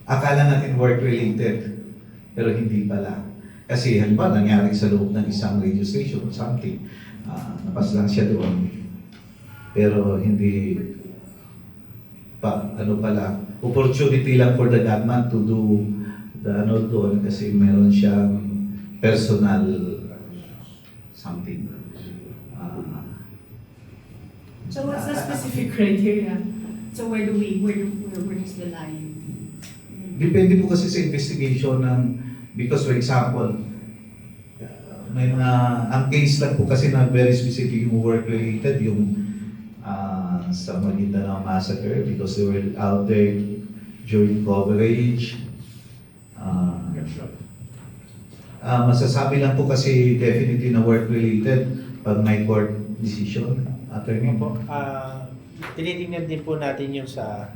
akala natin work-related pero hindi pala. Kasi halimbawa nangyari sa loob ng isang radio station or something, napas lang siya doon. Pero hindi pa, pala, opportunity lang for the gunman to do the doon kasi meron siyang personal something. So what's the specific criteria? So where does the line? Depende po kasi sa investigation ng, because for example, may mga, ang case lang po kasi na very specific yung work-related, yung sa Maguindanao Massacre because they were out there during coverage. Masasabi lang po kasi definitely na work-related pag may court decision. Attorney po. Tinitingnan din po natin yung sa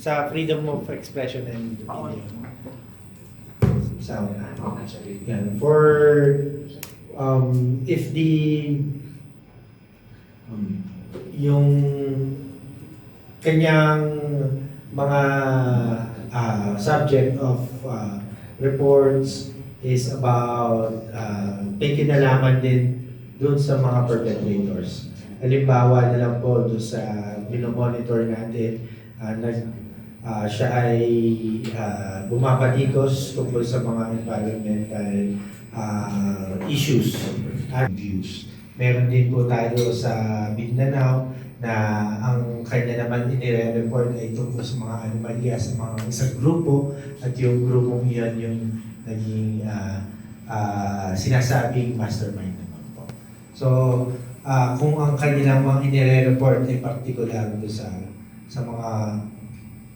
sa freedom of expression and opinion. So, yan. For if yung kanyang mga subject of reports is about may kinalaman din doon sa mga perpetrators. Halimbawa na lang po doon sa minomonitor natin, siya ay bumapatikos tungkol sa mga environmental issues at views. Meron din po tayo sa Mindanao na ang kanya naman inire-report ay tungkol sa mga anomalya sa mga isang grupo at yung grupong iyan yung naging sinasabing mastermind naman po. So, kung ang kanilang mga inire-report ay particular do sa mga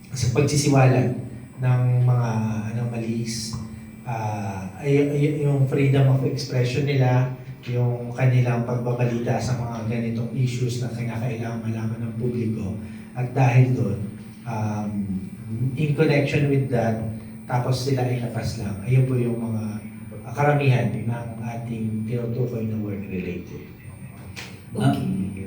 sa pagsisiwalan ng mga anomalies, yung freedom of expression nila, yung kanilang pagbabalita sa mga ganitong issues na kinakailangan malaman ng publiko. At dahil doon, in connection with that, tapos sila ay napas lang. Ayun po yung mga karamihan ng ating tinutukoy na work-related.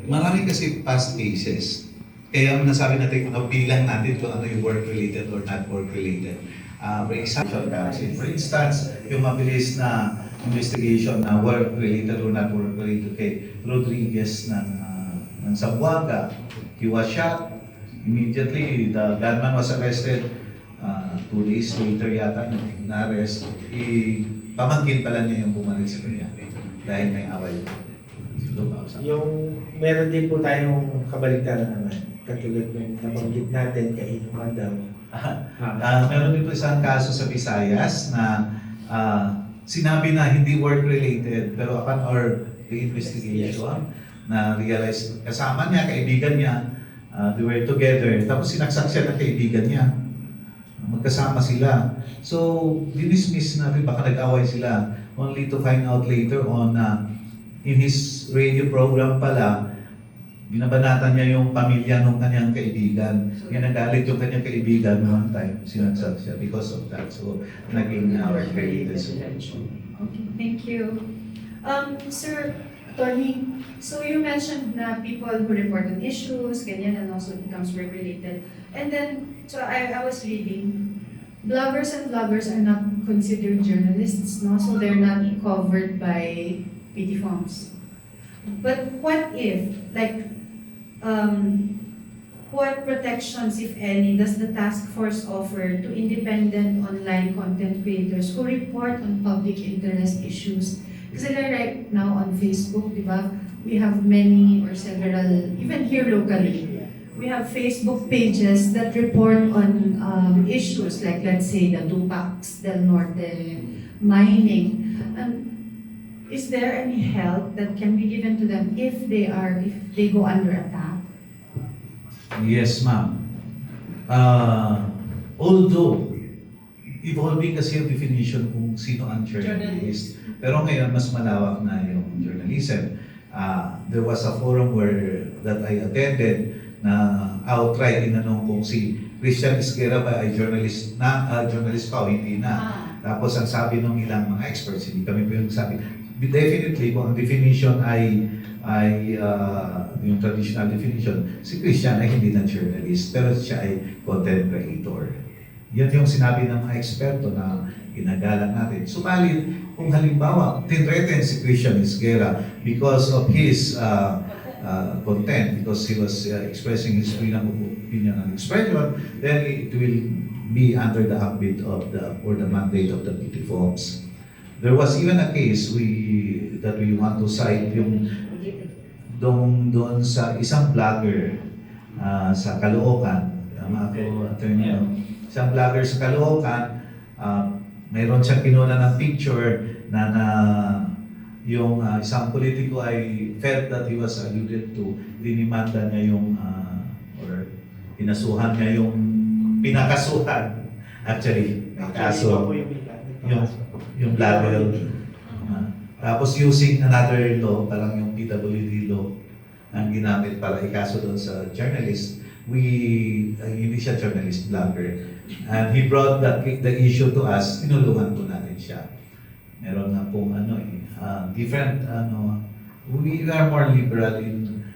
Marami kasi past cases. Kaya nasabi natin, bilang natin kung ano yung work-related or not work-related. For instance, yung mabilis na investigation na work-related or not work-related kay Rodriguez ng Zamboanga. He was shot. Immediately, the gunman was arrested. 2 days later yata, na-arrest. Pamangkin pala niya yung bumalik sa kanya dahil may away. Yung meron din po tayong kabaligtaran naman, katulad ng nabanggit natin kay Inuman daw. Meron din po isang kaso sa Visayas na sinabi na hindi work-related pero upon our investigation na realize kasama niya, kaibigan niya, they were together. Tapos sinaksak siya ng kaibigan niya. Magkasama sila. So, dinismiss natin, baka nag-away sila. Only to find out later on na in his radio program pala, binabanatan niya yung pamilya ng kanyang kaibigan. Kaya nagalit yung kanyang kaibigan one time, sinaksak siya because of that. So, naging work-related. Okay, thank you. Sir, Tony, so you mentioned na people who report on issues, ganyan, and also becomes work-related. And then, so I was reading, bloggers and vloggers are not considered journalists, no? So they're not covered by PT forms. But what if, like, what protections, if any, does the task force offer to independent online content creators who report on public interest issues? Kasi right now on Facebook, di ba, we have many or several, even here locally, we have Facebook pages that report on issues like, let's say, the Tupacs del Norte mining. Is there any help that can be given to them if they go under attack? Yes, ma'am. Although, evolving kasi yung definition kung sino ang journalist. Pero ngayon, mas malawak na yung journalism. There was a forum that I attended na outright inanong kung si Christian Esguerra ba ay journalist pa o hindi na. Tapos ang sabi ng ilang mga experts, hindi kami po yung sabi, definitely kung ang definition ay yung traditional definition, si Christian ay hindi na journalist, pero siya ay content creator. Yan yung sinabi ng mga eksperto na ginagalang natin. Subalit, kung halimbawa, tinreten si Christian Esguerra because of his content, because he was expressing his freedom of opinion and expression, then it will be under the ambit of the mandate of the PT Forms. There was even a case that we want to cite yung doon sa isang vlogger sa Caloocan. Tama ako, attorney. Isang vlogger sa Caloocan, mayroon siyang kinuna ng picture na yung isang politiko ay felt that he was alluded to, dinimanda niya yung or pinasuhan niya yung pinakasuhan. Actually, may kaso yung vlogger. Tapos using another law, parang yung PWD law, ang ginamit para ikaso doon sa journalist. Hindi siya journalist, vlogger. And he brought the issue to us, tinulungan po natin siya. Meron nga pong different, we are more liberal in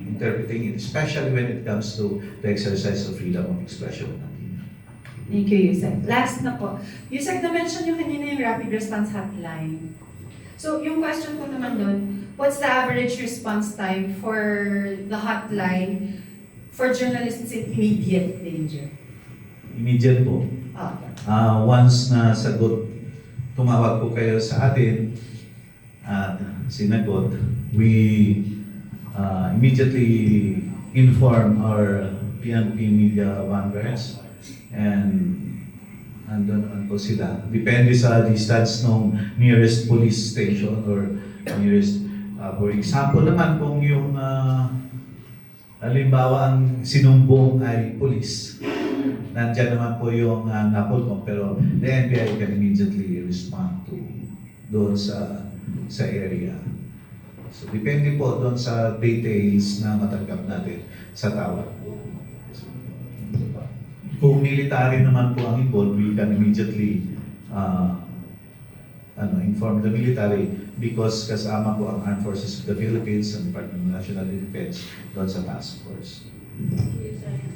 interpreting it, especially when it comes to the exercise of freedom of expression. Thank you, Yusek. Last na po. Yusek, na-mention yung kanina yung rapid response hotline. So, yung question ko naman doon, what's the average response time for the hotline for journalists in immediate danger? Immediate po. Once na sagot, tumawag po kayo sa atin at sinagot, we immediately inform our PNP media bankers and andun naman po sila. Depende sa distance ng nearest police station or nearest, for example naman kung yung halimbawa ang sinumbong ay police, nandyan naman po yung NAPOLCOM, pero the NBI can immediately respond to doon sa area. So depende po doon sa details na matanggap natin sa tawag. Kung military naman po ang involved, we can immediately inform the military because kasama po ang Armed Forces of the Philippines and Department of National Defense doon sa task force.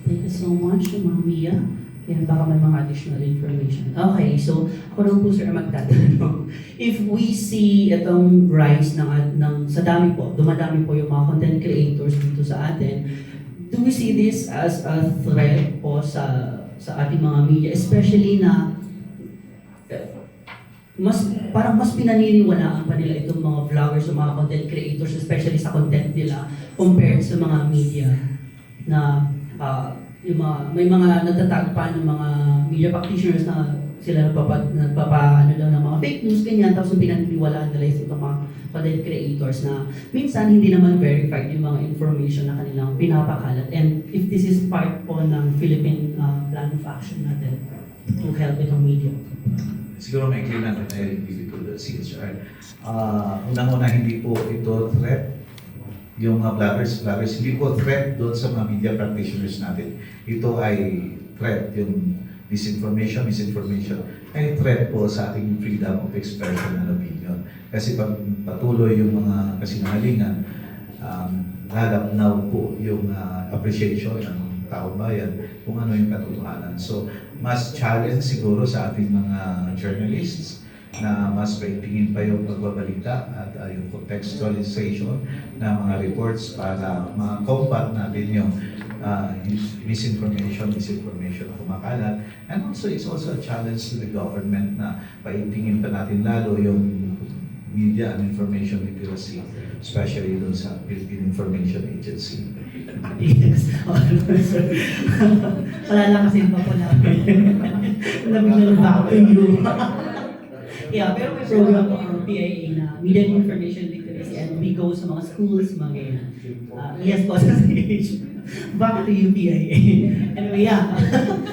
Thank you so much, Ma'am Mia. Kaya baka may mga additional information. Okay, so ako lang po sir magtatanong. If we see itong rise sa dami po, dumadami po yung mga content creators dito sa atin, do we see this as a threat po sa ating mga media, especially na parang mas pinaniniwalaan pa nila itong mga vloggers o mga content creators, especially sa content nila, compared sa mga media na may mga natatag pa ng mga media practitioners na sila nagpapa ng mga fake news, ganyan, tapos pinaniniwalaan nila itong mga content creators na minsan hindi naman verified yung mga information na kanilang pinapakalat. And if this is part po ng Philippine plan of action natin to help itong media. Siguro may clear natin ay dito the CSR. Unang-una, hindi po ito threat. Yung vloggers, hindi po threat doon sa mga media practitioners natin. Ito ay threat, yung misinformation ay threat po sa ating freedom of expression and opinion. Kasi pag patuloy yung mga kasinungalingan, lalabnaw po yung appreciation ng taong bayan kung ano yung katotohanan. So, mas challenge siguro sa ating mga journalists na mas paigtingin pa yung pagbabalita at yung contextualization ng mga reports para ma-combat natin yung misinformation kumakalat. And also, it's also a challenge to the government na paigtingin pa natin lalo yung media and information literacy, especially doon sa Philippine Information Agency. Yes. Wala lang kasi pa po namin. Nabigyan back to you. Yeah, pero may program po ang PIA na Media and Information Literacy and we go sa mga schools, mga ganyan. Yes po, sa stage. Back to you, PIA. Anyway, yeah.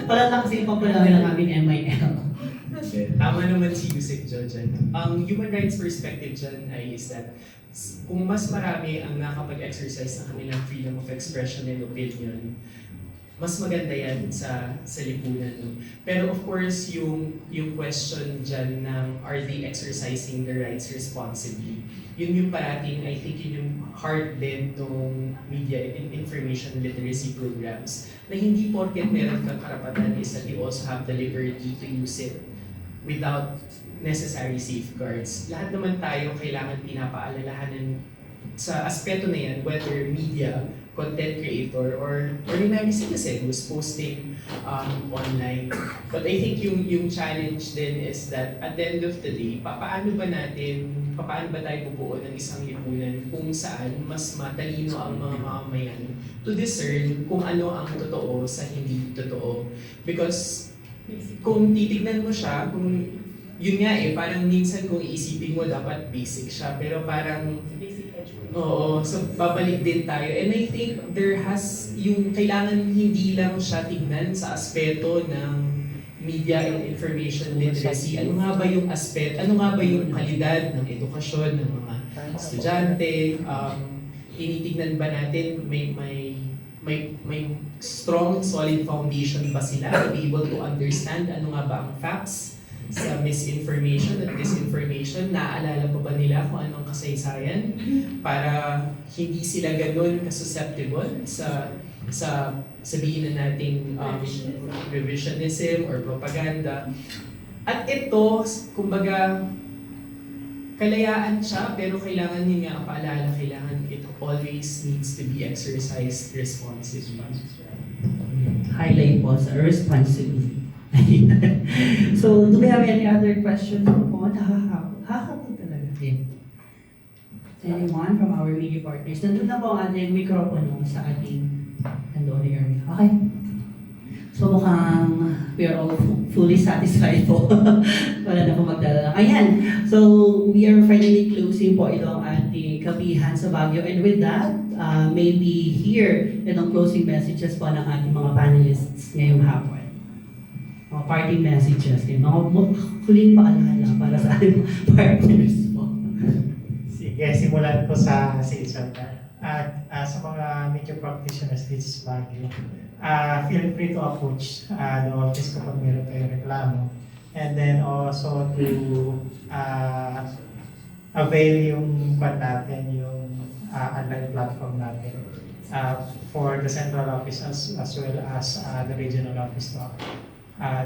Wala lang kasi pa po namin ang aming MIL. Tama naman si Yusek dyan. Ang human rights perspective dyan is that kung mas marami ang nakapag-exercise ng kanilang freedom of expression and opinion, mas maganda yan sa lipunan. No? Pero of course, yung question dyan ng are they exercising their rights responsibly? Yun yung parating, I think yun yung heart din ng media and information literacy programs na hindi porket meron kang karapatan is that you also have the liberty to use it without necessary safeguards. Lahat naman tayo kailangan pinapaalalahanan sa aspeto na yan, whether media, content creator, or ordinary citizen who's posting online. But I think yung challenge din is that at the end of the day, paano ba tayo bubuo ng isang lipunan kung saan mas matalino ang mga mamamayan to discern kung ano ang totoo sa hindi totoo. Because kung titignan mo siya, kung yun nga parang minsan kung iisipin mo dapat basic siya, pero parang oo, so babalik din tayo. And I think there has, yung kailangan hindi lang siya tignan sa aspeto ng media and information literacy. Ano nga ba yung ano nga ba yung kalidad ng edukasyon ng mga estudyante? Tinitignan ba natin may strong, solid foundation ba sila to be able to understand ano nga ba ang facts sa misinformation at disinformation? Naaalala pa ba nila kung anong kasaysayan para hindi sila ganun kasusceptible sa sabihin na nating revisionism or propaganda? At ito, kumbaga, kalayaan siya, pero kailangan niya nga paalala, kailangan it always needs to be exercised responsibly. Highlight po sa responsibly. So, do we have any other questions po? Nakakapag talaga. Anyone from our media partners? Nandun na po ang ating mikropono sa ating nandoon area. Okay. So mukhang we are all fully satisfied po. Wala na po magdadala. Ayan. So we are finally closing po itong ating kapihan sa Baguio. And with that, maybe here itong closing messages po ng ating mga panelists ngayong hapon. Mga party messages. Mga huling paalala para sa ating partners po. Sige, simulan ko sa CHR. At sa mga media practitioners dito sa Baguio, feel free to approach the office kapag meron kayong reklamo. And then also to avail yung natin, yung online platform natin for the central office as well as the regional office to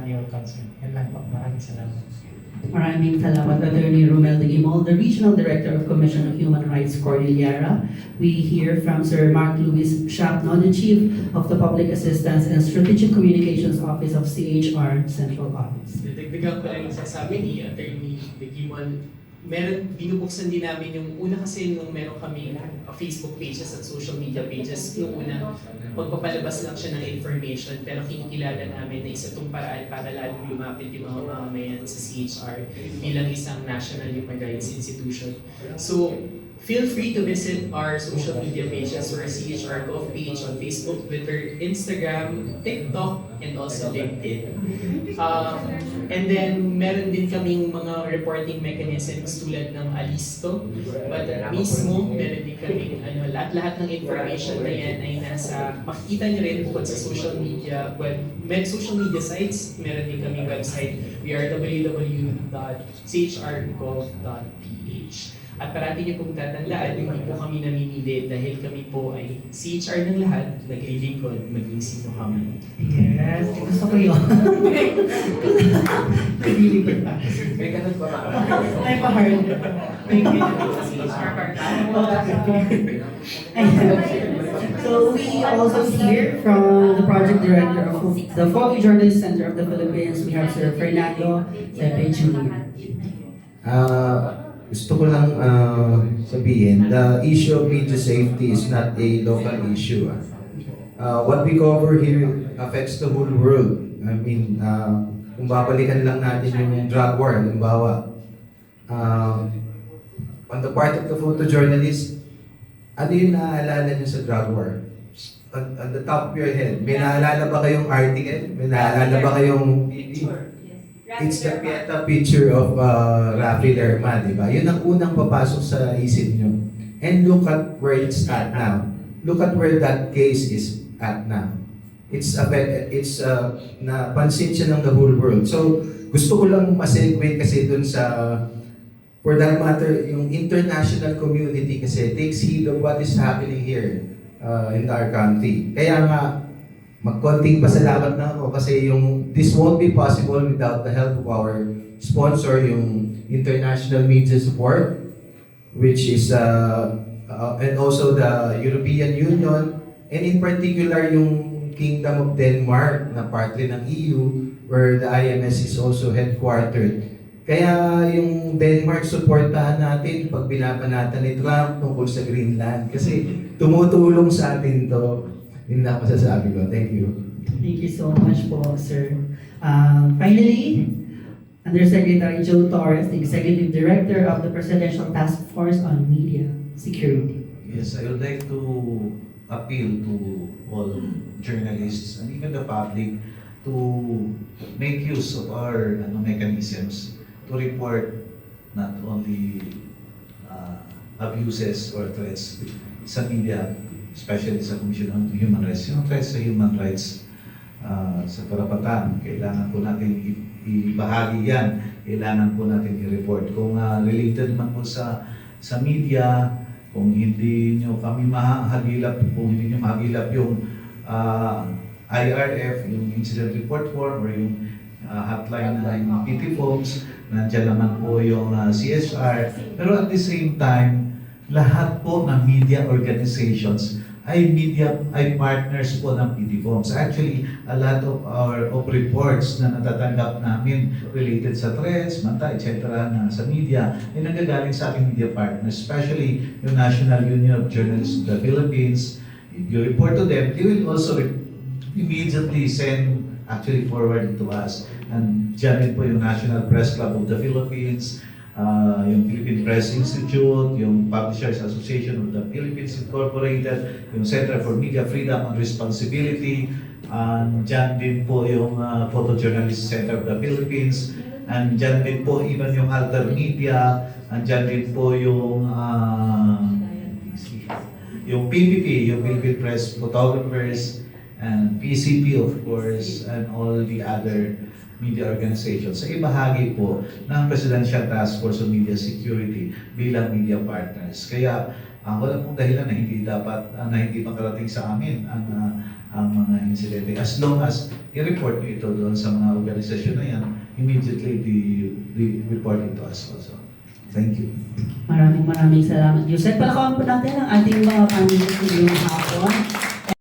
your concern. Yan lang po. Maraming salamat. Maraming salamat, Attorney Romel de Guimol, the Regional Director of Commission of Human Rights, Cordillera. We hear from Sir Mark Luis Shapno, the Chief of the Public Assistance and Strategic Communications Office of CHR Central Office. Dagdagan ko lang yung sasabi ni Attorney de Guimol. Binubuksan din namin yung una kasi nung meron kami Facebook pages at social media pages, yung una, pagpapalabas lang siya ng information, pero kinikilala namin na isa itong paraan para lalong lumapit yung mga mamamayan sa CHR bilang isang national human rights institution. So, feel free to visit our social media pages or CHR Gov page on Facebook, Twitter, Instagram, TikTok, and also LinkedIn. And then, meron din kaming mga reporting mechanisms tulad ng Alisto. But mismo, meron din kaming lahat ng information na yan ay makikita niyo rin bukod sa social media sites, meron din kaming website. We are www.chrgov.ph. At parati niyo pong tatandaan, hindi po kami namimili dahil kami po ay CHR ng lahat, naglilingkod, maging sino ka man. Yes, gusto ko yun. Naglilingkod pa. May ganun pa ba? Ay, pa-hard. Sa CHR part. So we also hear from the project director of the Photojournalist Center of the Philippines. We have Sir Fernando Tepe Jr. Gusto ko lang sabihin, the issue of media safety is not a local issue. What we cover here affects the whole world. I mean, kung babalikan lang natin yung drug war, halimbawa, on the part of the photojournalist, ano yung naaalala niyo sa drug war? On the top of your head, may naalala ba kayong article? May naalala ba kayong it's the Pieta picture of Rafi Lerma, di ba? Yun ang unang papasok sa isip nyo. And look at where it's at now. Look at where that case is at now. It's napansin siya ng the whole world. So, gusto ko lang ma-segue kasi dun sa, for that matter, yung international community kasi takes heed of what is happening here in our country. Kaya nga, magkonting pasalamat na ako kasi this won't be possible without the help of our sponsor, yung International Media Support, which is, and also the European Union, and in particular yung Kingdom of Denmark na part rin ng EU, where the IMS is also headquartered. Kaya yung Denmark, supportahan natin pag binabanatan ni Trump tungkol sa Greenland kasi tumutulong sa atin to. Yun na masasabi ko. Thank you. Thank you so much po, sir. Finally, Undersecretary Joe Torres, the Executive Director of the Presidential Task Force on Media Security. Yes, I would like to appeal to all journalists and even the public to make use of our mechanisms to report not only abuses or threats sa media, especially sa Commission on Human Rights. Yung threats sa human rights sa karapatan, kailangan po natin ibahagi yan, kailangan po natin i-report. Kung related man po sa media, kung hindi nyo kami mahagilap, kung hindi nyo mahagilap yung IRF, yung Incident Report Form, or yung hotline ng PT Folks, nandiyan naman po yung CSR. Pero at the same time, lahat po ng media organizations ay partners po ng PT Folks. Actually, a lot of reports na natatanggap namin related sa threats, mata, etc. na sa media ay nanggagaling sa ating media partners, especially yung National Union of Journalists of the Philippines. If you report to them, they will also immediately forward to us. And dyan din po yung National Press Club of the Philippines, yung Philippine Press Institute, yung Publishers Association of the Philippines Incorporated, yung Center for Media Freedom and Responsibility, dyan din po yung Photojournalist Center of the Philippines, and dyan din po even yung Alter Media, and dyan din po yung PPP, yung Philippine Press Photographers, and PCP of course, and all the other media organizations sa ibahagi po ng Presidential Task Force on Media Security bilang media partners. Kaya wala pong dahilan na hindi dapat na hindi makarating sa amin ang mga insidente. As long as i-report nyo ito doon sa mga organisasyon na yan, immediately the report it to us also. Thank you. Maraming salamat, Yusek. Palakawan po natin ang ating mga panelists ngayong hapon.